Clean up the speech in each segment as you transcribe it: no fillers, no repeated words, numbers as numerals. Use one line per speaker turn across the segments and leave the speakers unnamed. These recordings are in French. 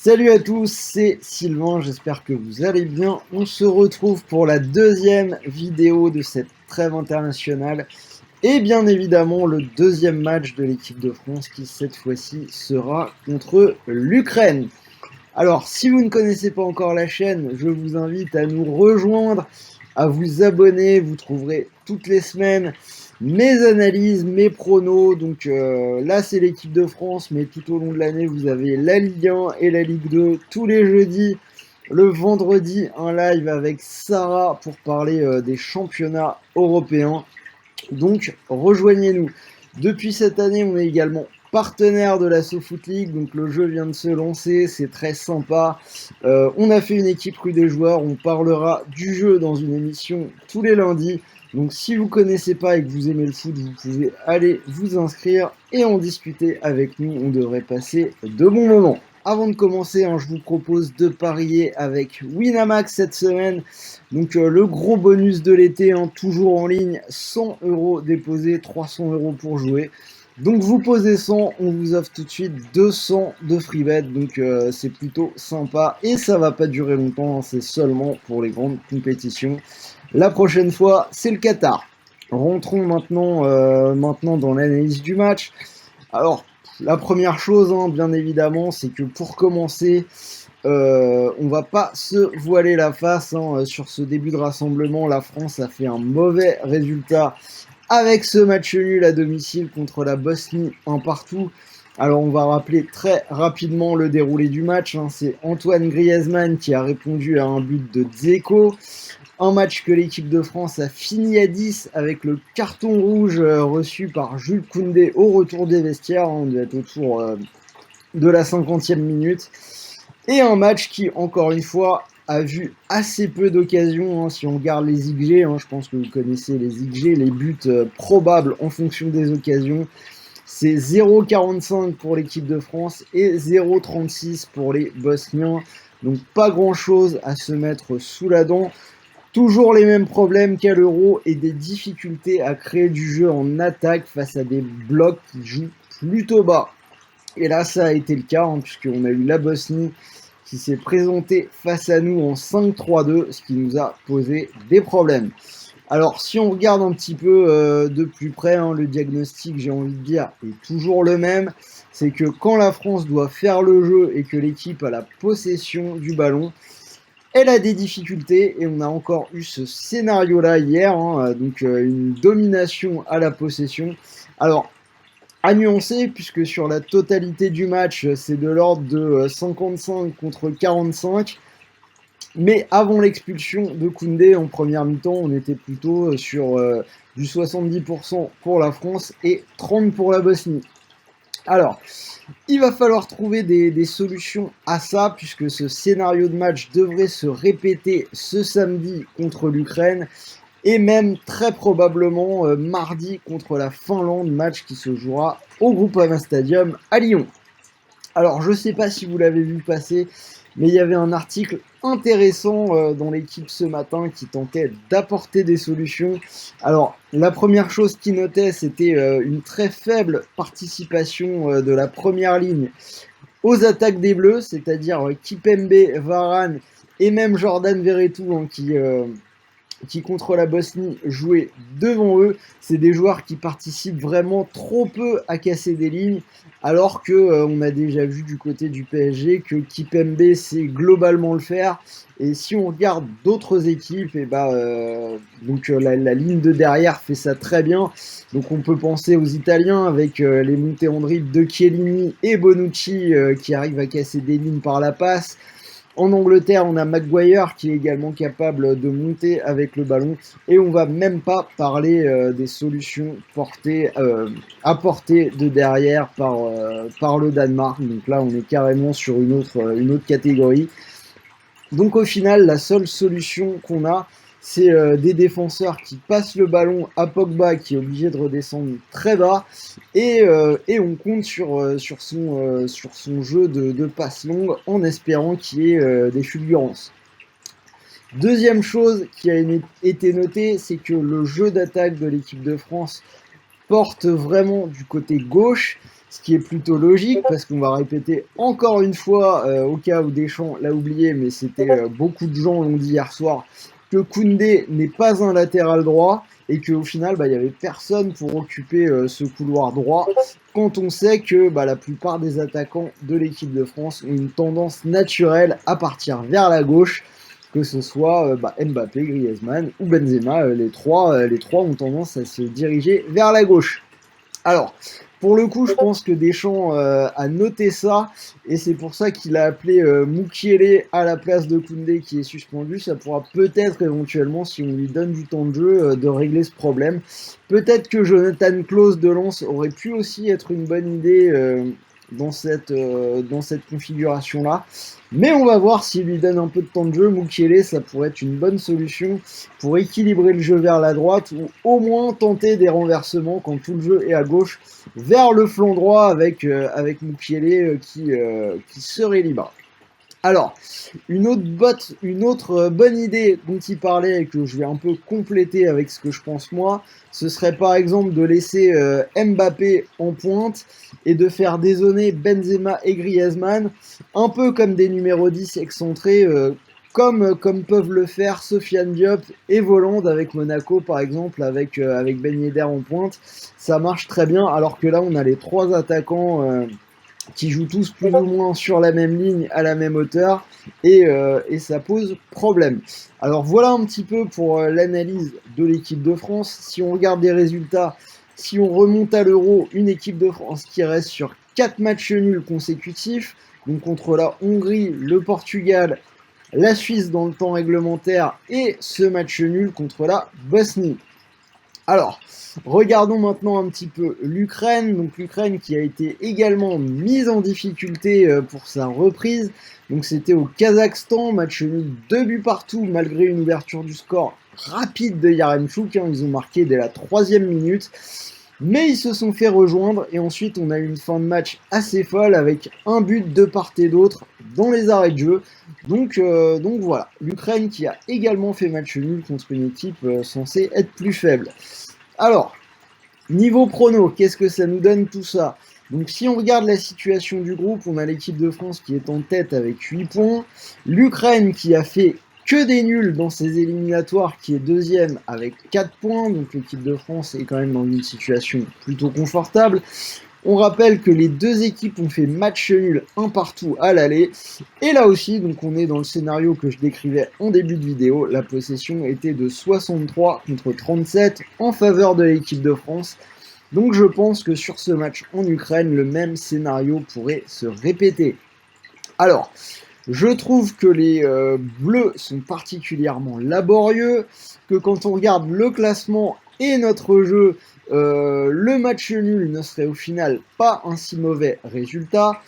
Salut à tous, c'est Sylvain, j'espère que vous allez bien. On se retrouve pour la deuxième vidéo de cette trêve internationale et bien évidemment le deuxième match de l'équipe de France qui cette fois-ci sera contre l'Ukraine. Alors si vous ne connaissez pas encore la chaîne, je vous invite à nous rejoindre, à vous abonner, vous trouverez toutes les semaines mes analyses, mes pronos. Donc là c'est l'équipe de France, mais tout au long de l'année vous avez la Ligue 1 et la Ligue 2 tous les jeudis. Le vendredi, un live avec Sarah pour parler des championnats européens. Donc rejoignez-nous. Depuis cette année, on est également partenaire de la SoFoot League, donc le jeu vient de se lancer, c'est très sympa. On a fait une équipe rue des joueurs, on parlera du jeu dans une émission tous les lundis. Donc si vous ne connaissez pas et que vous aimez le foot, vous pouvez aller vous inscrire et en discuter avec nous, on devrait passer de bons moments. Avant de commencer, je vous propose de parier avec Winamax cette semaine. Donc le gros bonus de l'été, toujours en ligne, 100 € déposés, 300 € pour jouer. Donc vous posez 100, on vous offre tout de suite 200 de free bet, donc c'est plutôt sympa et ça va pas durer longtemps, c'est seulement pour les grandes compétitions. La prochaine fois, c'est le Qatar. Rentrons maintenant dans l'analyse du match. Alors, la première chose, bien évidemment, c'est que pour commencer, on va pas se voiler la face sur ce début de rassemblement. La France a fait un mauvais résultat avec ce match nul à domicile contre la Bosnie, un partout. Alors on va rappeler très rapidement le déroulé du match. C'est Antoine Griezmann qui a répondu à un but de Dzeko. Un match que l'équipe de France a fini à 10 avec le carton rouge reçu par Jules Koundé au retour des vestiaires. On doit être autour de la 50e minute. Et un match qui, encore une fois, a vu assez peu d'occasions. Si on regarde les XG, je pense que vous connaissez les XG, les buts probables en fonction des occasions. C'est 0,45 pour l'équipe de France et 0,36 pour les Bosniens. Donc pas grand-chose à se mettre sous la dent. Toujours les mêmes problèmes qu'à l'Euro et des difficultés à créer du jeu en attaque face à des blocs qui jouent plutôt bas. Et là, ça a été le cas, puisqu'on a eu la Bosnie qui s'est présentée face à nous en 5-3-2, ce qui nous a posé des problèmes. Alors, si on regarde un petit peu de plus près, le diagnostic, j'ai envie de dire, est toujours le même. C'est que quand la France doit faire le jeu et que l'équipe a la possession du ballon, elle a des difficultés et on a encore eu ce scénario-là hier, donc une domination à la possession. Alors, à nuancer, puisque sur la totalité du match, c'est de l'ordre de 55 contre 45. Mais avant l'expulsion de Koundé en première mi-temps, on était plutôt sur du 70% pour la France et 30% pour la Bosnie. Alors, il va falloir trouver des solutions à ça, puisque ce scénario de match devrait se répéter ce samedi contre l'Ukraine, et même très probablement mardi contre la Finlande, match qui se jouera au Groupama Stadium à Lyon. Alors, je ne sais pas si vous l'avez vu passer, mais il y avait un article intéressant dans l'équipe ce matin qui tentait d'apporter des solutions. Alors, la première chose qu'il notait, c'était une très faible participation de la première ligne aux attaques des Bleus, c'est-à-dire Kipembe, Varane et même Jordan Verretou qui contre la Bosnie jouait devant eux. C'est des joueurs qui participent vraiment trop peu à casser des lignes, alors que on a déjà vu du côté du PSG que Kipembe sait globalement le faire. Et si on regarde d'autres équipes, la ligne de derrière fait ça très bien. Donc on peut penser aux Italiens avec les montées en dribble de Chiellini et Bonucci qui arrivent à casser des lignes par la passe. En Angleterre, on a Maguire qui est également capable de monter avec le ballon. Et on va même pas parler des solutions apportées de derrière par le Danemark. Donc là, on est carrément sur une autre catégorie. Donc au final, la seule solution qu'on a, c'est des défenseurs qui passent le ballon à Pogba qui est obligé de redescendre très bas et on compte sur son jeu de passe longue en espérant qu'il y ait des fulgurances. Deuxième chose qui a été notée, c'est que le jeu d'attaque de l'équipe de France porte vraiment du côté gauche ce qui est plutôt logique parce qu'on va répéter encore une fois, au cas où Deschamps l'a oublié, mais c'était beaucoup de gens l'ont dit hier soir, que Koundé n'est pas un latéral droit et qu'au final, il n'y avait personne pour occuper ce couloir droit quand on sait que la plupart des attaquants de l'équipe de France ont une tendance naturelle à partir vers la gauche, que ce soit Mbappé, Griezmann ou Benzema, les trois ont tendance à se diriger vers la gauche. Alors, pour le coup, je pense que Deschamps a noté ça, et c'est pour ça qu'il a appelé Mukiele à la place de Koundé qui est suspendu. Ça pourra peut-être éventuellement, si on lui donne du temps de jeu, de régler ce problème. Peut-être que Jonathan Klaus de Lens aurait pu aussi être une bonne idée dans cette configuration-là. Mais on va voir s'il lui donne un peu de temps de jeu. Mukiele, ça pourrait être une bonne solution pour équilibrer le jeu vers la droite ou au moins tenter des renversements quand tout le jeu est à gauche vers le flanc droit avec Mukiele qui serait libre. Alors, une autre bonne idée dont il parlait et que je vais un peu compléter avec ce que je pense moi, ce serait par exemple de laisser Mbappé en pointe et de faire dézonner Benzema et Griezmann, un peu comme des numéros 10 excentrés, comme peuvent le faire Sofiane Diop et Voland avec Monaco par exemple, avec Ben Yedder en pointe. Ça marche très bien, alors que là on a les trois attaquants qui jouent tous plus ou moins sur la même ligne, à la même hauteur, et ça pose problème. Alors voilà un petit peu pour l'analyse de l'équipe de France. Si on regarde les résultats, si on remonte à l'Euro, une équipe de France qui reste sur 4 matchs nuls consécutifs, donc contre la Hongrie, le Portugal, la Suisse dans le temps réglementaire, et ce match nul contre la Bosnie. Alors, regardons maintenant un petit peu l'Ukraine. Donc l'Ukraine qui a été également mise en difficulté pour sa reprise. Donc c'était au Kazakhstan, match nul 2 buts partout malgré une ouverture du score rapide de Yaremchuk. Ils ont marqué dès la 3e minute. Mais ils se sont fait rejoindre et ensuite on a eu une fin de match assez folle avec un but de part et d'autre dans les arrêts de jeu. Donc voilà, l'Ukraine qui a également fait match nul contre une équipe censée être plus faible. Alors, niveau prono, qu'est-ce que ça nous donne tout ça? Donc si on regarde la situation du groupe, on a l'équipe de France qui est en tête avec 8 points, l'Ukraine qui a fait que des nuls dans ses éliminatoires, qui est deuxième avec 4 points, donc l'équipe de France est quand même dans une situation plutôt confortable. On rappelle que les deux équipes ont fait match nul un partout à l'aller. Et là aussi, donc on est dans le scénario que je décrivais en début de vidéo. La possession était de 63 contre 37 en faveur de l'équipe de France. Donc je pense que sur ce match en Ukraine, le même scénario pourrait se répéter. Alors, je trouve que les Bleus sont particulièrement laborieux, que quand on regarde le classement et notre jeu, le match nul ne serait au final pas un si mauvais résultat.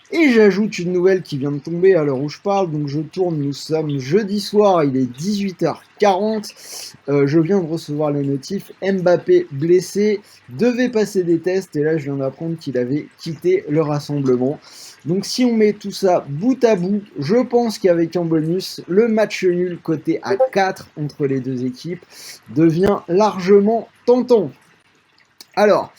Et j'ajoute une nouvelle qui vient de tomber à l'heure où je parle, donc je tourne, nous sommes jeudi soir, il est 18h40, je viens de recevoir le notif, Mbappé blessé, devait passer des tests, et là je viens d'apprendre qu'il avait quitté le rassemblement. Donc si on met tout ça bout à bout, je pense qu'avec un bonus, le match nul coté à 4 entre les deux équipes devient largement tentant. Alors,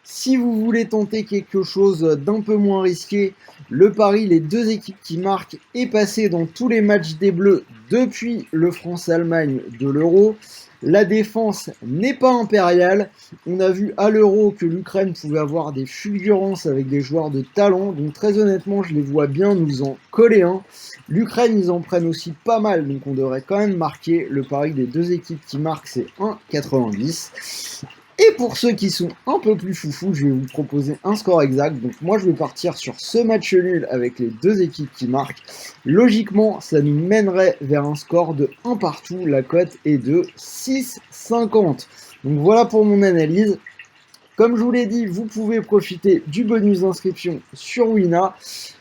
si vous voulez tenter quelque chose d'un peu moins risqué, le pari, les deux équipes qui marquent, est passé dans tous les matchs des Bleus depuis le France-Allemagne de l'Euro. La défense n'est pas impériale. On a vu à l'Euro que l'Ukraine pouvait avoir des fulgurances avec des joueurs de talent. Donc très honnêtement, je les vois bien nous en coller un. L'Ukraine, ils en prennent aussi pas mal. Donc on devrait quand même marquer. Le pari des deux équipes qui marquent, c'est 1,90. Et pour ceux qui sont un peu plus foufous, je vais vous proposer un score exact. Donc moi, je vais partir sur ce match nul avec les deux équipes qui marquent. Logiquement, ça nous mènerait vers un score de 1 partout. La cote est de 6,50. Donc voilà pour mon analyse. Comme je vous l'ai dit, vous pouvez profiter du bonus d'inscription sur Wina.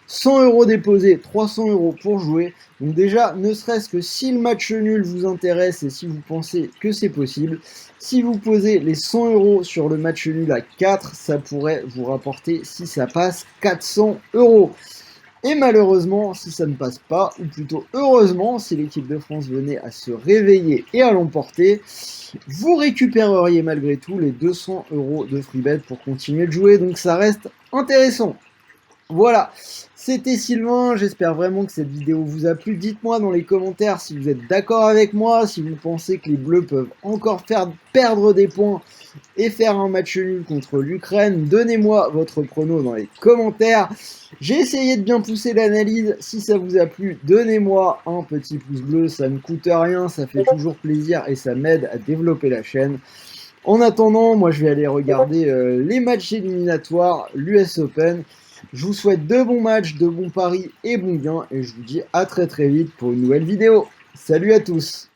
100 € déposés, 300 € pour jouer. Donc déjà, ne serait-ce que si le match nul vous intéresse et si vous pensez que c'est possible, si vous posez les 100 € sur le match nul à 4, ça pourrait vous rapporter, si ça passe, 400 €. Et malheureusement, si ça ne passe pas, ou plutôt heureusement, si l'équipe de France venait à se réveiller et à l'emporter, vous récupéreriez malgré tout les 200 € de freebet pour continuer de jouer, donc ça reste intéressant. Voilà, c'était Sylvain, j'espère vraiment que cette vidéo vous a plu. Dites-moi dans les commentaires si vous êtes d'accord avec moi, si vous pensez que les Bleus peuvent encore faire perdre des points et faire un match nul contre l'Ukraine. Donnez-moi votre prono dans les commentaires. J'ai essayé de bien pousser l'analyse. Si ça vous a plu, donnez-moi un petit pouce bleu. Ça ne coûte rien, ça fait toujours plaisir et ça m'aide à développer la chaîne. En attendant, moi je vais aller regarder les matchs éliminatoires, l'US Open. Je vous souhaite de bons matchs, de bons paris et bons gains. Et je vous dis à très vite pour une nouvelle vidéo. Salut à tous!